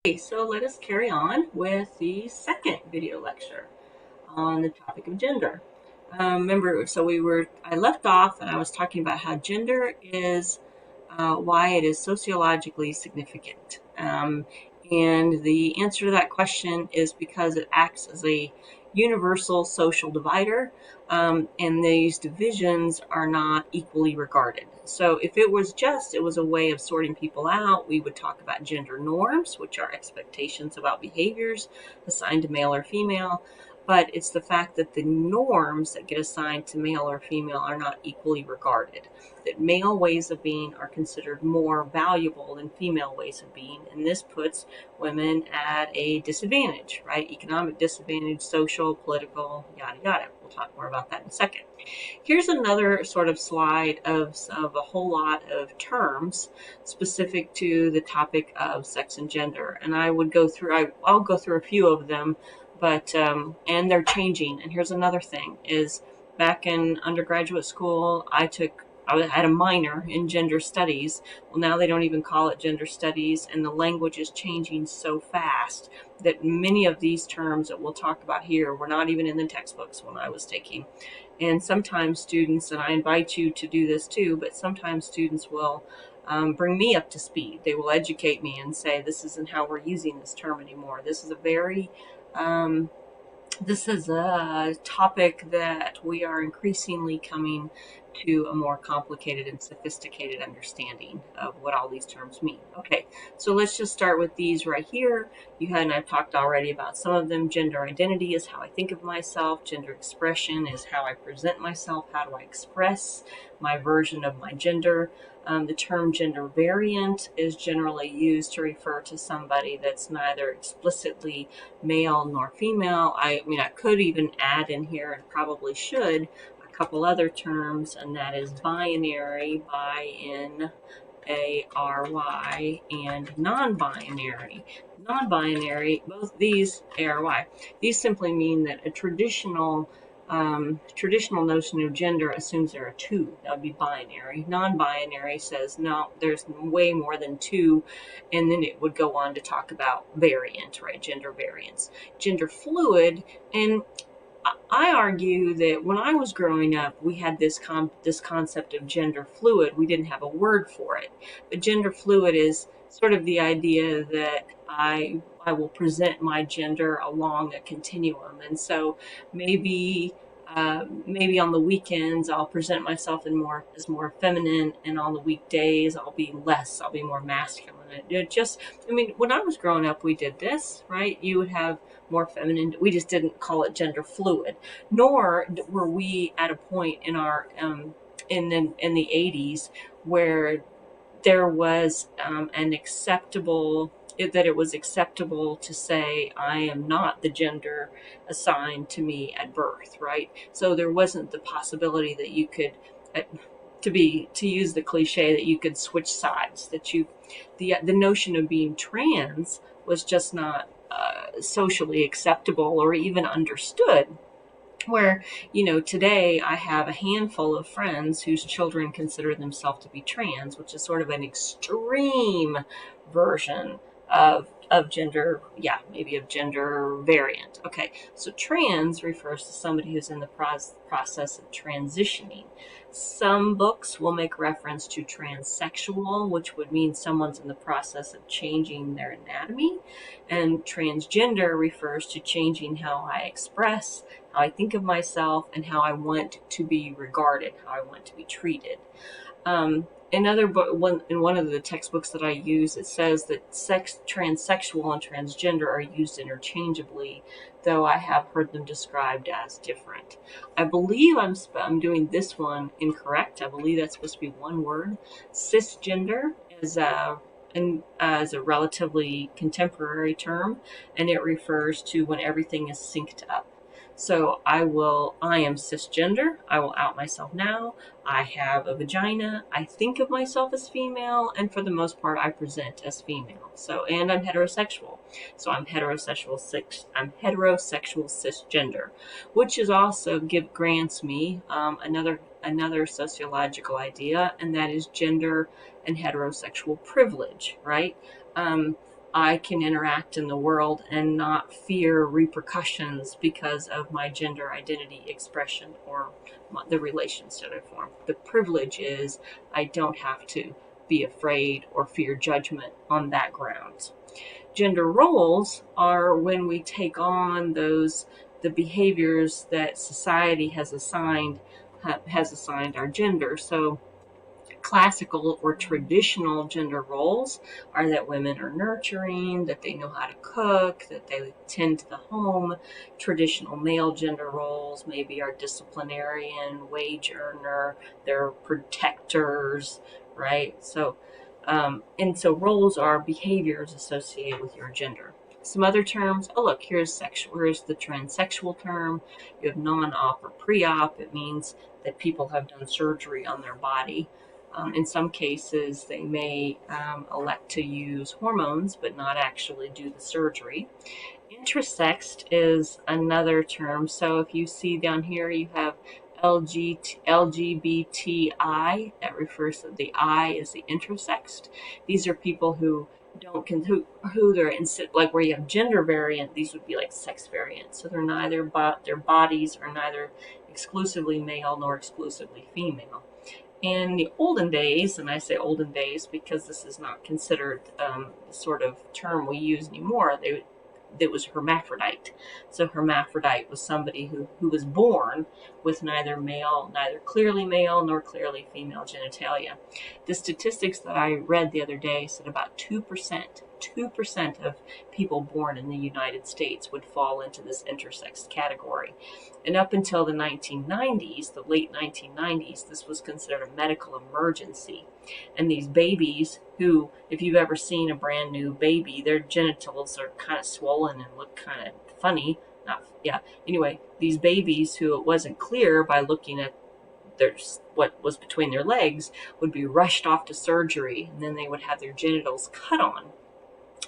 Okay, so let us carry on with the second video lecture on the topic of gender. Remember, I left off and I was talking about how gender is, why it is sociologically significant. And the answer to that question is because it acts as a universal social divider, and these divisions are not equally regarded. So if it was a way of sorting people out, we would talk about gender norms, which are expectations about behaviors assigned to male or female. But it's the fact that the norms that get assigned to male or female are not equally regarded. That male ways of being are considered more valuable than female ways of being, and this puts women at a disadvantage, right? Economic disadvantage, social, political, yada yada. We'll talk more about that in a second. Here's another sort of slide of a whole lot of terms specific to the topic of sex and gender, and I'll go through a few of them, but and they're changing. And here's another thing: is back in undergraduate school, I had a minor in gender studies. Well, now they don't even call it gender studies, and the language is changing so fast that many of these terms that we'll talk about here were not even in the textbooks when I was taking. And sometimes students, and I invite you to do this too, but sometimes students will bring me up to speed. They will educate me and say, this isn't how we're using this term anymore. Um, this is a topic that we are increasingly coming to a more complicated and sophisticated understanding of what all these terms mean. Okay, so let's just start with these right here. I've talked already about some of them. Gender identity is how I think of myself. Gender expression is how I present myself. How do I express my version of my gender? The term gender variant is generally used to refer to somebody that's neither explicitly male nor female. I mean, I could even add in here, and probably should, a couple other terms, and that is binary, B-I-N-A-R-Y, and non-binary. Non-binary, both these A-R-Y, these simply mean that a traditional notion of gender assumes there are two. That would be binary. Non-binary says no, there's way more than two, and then it would go on to talk about variant, right? Gender variance, gender fluid, and I argue that when I was growing up, we had this concept of gender fluid. We didn't have a word for it, but gender fluid is sort of the idea that I will present my gender along a continuum, and so maybe maybe on the weekends I'll present myself as more feminine, and on the weekdays I'll be more masculine. I mean, when I was growing up, we did this, right? You would have more feminine. We just didn't call it gender fluid, nor were we at a point in our in the 80s where there was an acceptable that it was acceptable to say I am not the gender assigned to me at birth, right? So there wasn't the possibility that you could uh, to use the cliche that you could switch sides, that the notion of being trans was just not socially acceptable or even understood. Where, today I have a handful of friends whose children consider themselves to be trans, which is sort of an extreme version of gender, yeah, maybe of gender variant. Okay, so trans refers to somebody who's in the process of transitioning. Some books will make reference to transsexual, which would mean someone's in the process of changing their anatomy, and transgender refers to changing how I express, how I think of myself, and how I want to be regarded, how I want to be treated. In one of the textbooks that I use, it says that transsexual and transgender are used interchangeably, though I have heard them described as different. I believe I'm doing this one incorrect. I believe that's supposed to be one word. Cisgender is as a relatively contemporary term, and it refers to when everything is synced up. So I am cisgender. I will out myself now. I have a vagina. I think of myself as female, and for the most part, I present as female. And I'm heterosexual. So I'm heterosexual cisgender, which is also grants me another sociological idea, and that is gender and heterosexual privilege, right? Um, I can interact in the world and not fear repercussions because of my gender identity expression or the relations that I form. The privilege is I don't have to be afraid or fear judgment on that grounds. Gender roles are when we take on the behaviors that society has assigned our gender. So classical or traditional gender roles are that women are nurturing, that they know how to cook, that they tend to the home. Traditional male gender roles maybe are disciplinarian, wage earner, they're protectors, right? And so roles are behaviors associated with your gender. Some other terms. Oh, look, here's sexual. Here's the transsexual term. You have non-op or pre-op. It means that people have done surgery on their body. In some cases, they may elect to use hormones, but not actually do the surgery. Intersexed is another term. So if you see down here, you have LGBTI. That refers to the I is the intersexed. These are people who don't who they're in, like where you have gender variant. These would be like sex variant. So they're neither, their bodies are neither exclusively male nor exclusively female. In the olden days, and I say olden days because this is not considered the sort of term we use anymore, it was hermaphrodite. So hermaphrodite was somebody who was born with neither clearly male nor clearly female genitalia. The statistics that I read the other day said about 2% of people born in the United States would fall into this intersex category. And up until the 1990s, the late 1990s, this was considered a medical emergency. And these babies who, if you've ever seen a brand new baby, their genitals are kind of swollen and look kind of funny. Anyway, these babies who it wasn't clear by looking at what was between their legs would be rushed off to surgery, and then they would have their genitals cut on.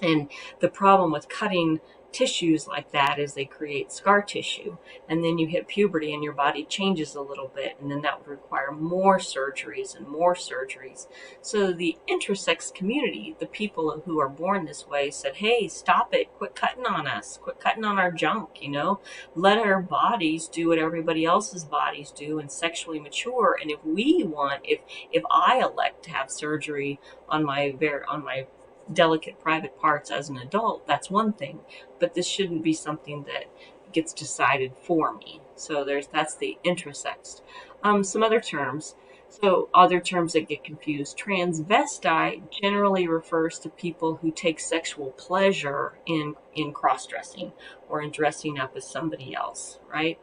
And the problem with cutting tissues like that is they create scar tissue, and then you hit puberty and your body changes a little bit, and then that would require more surgeries and more surgeries. So the intersex community, the people who are born this way, said, hey, stop it, quit cutting on us, quit cutting on our junk, let our bodies do what everybody else's bodies do and sexually mature. And if I elect to have surgery on my delicate private parts as an adult, that's one thing, but this shouldn't be something that gets decided for me. So that's the intersexed. Some other terms. So other terms that get confused. Transvestite generally refers to people who take sexual pleasure in cross-dressing or in dressing up as somebody else, right?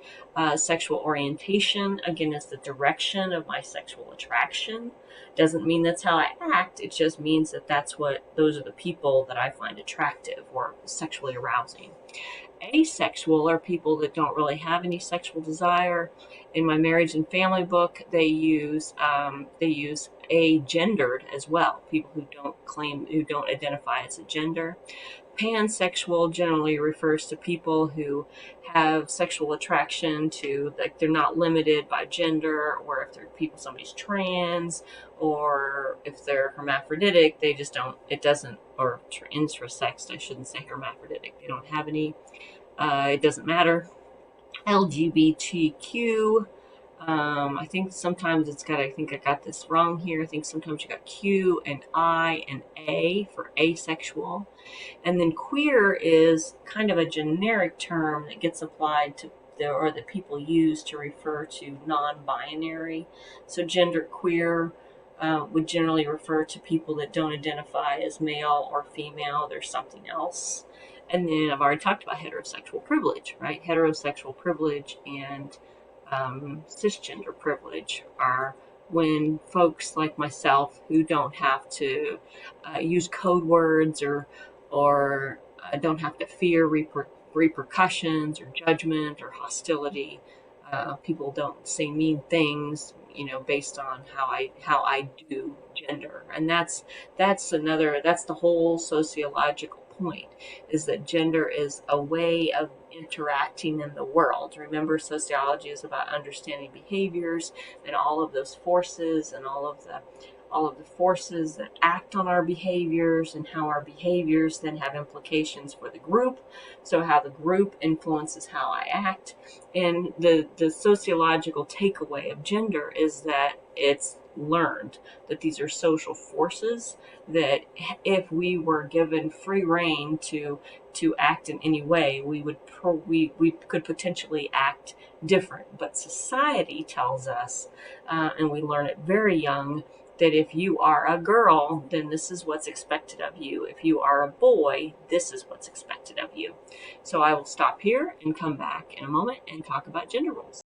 Sexual orientation, again, is the direction of my sexual attraction. Doesn't mean that's how I act. It just means that those are the people that I find attractive or sexually arousing. Asexual are people that don't really have any sexual desire. In my marriage and family book, they use agendered as well. People who don't identify as a gender. Pansexual generally refers to people who have sexual attraction to, like, they're not limited by gender, or if somebody's trans, or if they're hermaphroditic, they just don't, or intersexed, I shouldn't say hermaphroditic, they don't have any, it doesn't matter. LGBTQ, I think sometimes I think I got this wrong here. I think sometimes you got Q and I and A for asexual. And then queer is kind of a generic term that gets applied to that people use to refer to non-binary. So gender queer would generally refer to people that don't identify as male or female. They're something else. And then I've already talked about heterosexual privilege, right? Heterosexual privilege and cisgender privilege are when folks like myself who don't have to use code words or don't have to fear repercussions or judgment or hostility. People don't say mean things, based on how I do gender, and that's the whole sociological point, is that gender is a way of interacting in the world. Remember, sociology is about understanding behaviors and all of those forces and all of all of the forces that act on our behaviors and how our behaviors then have implications for the group. So how the group influences how I act. And the sociological takeaway of gender is that it's learned, that these are social forces, that if we were given free rein to act in any way, we could potentially act different. But society tells us, and we learn it very young, that if you are a girl, then this is what's expected of you. If you are a boy, this is what's expected of you. So I will stop here and come back in a moment and talk about gender roles.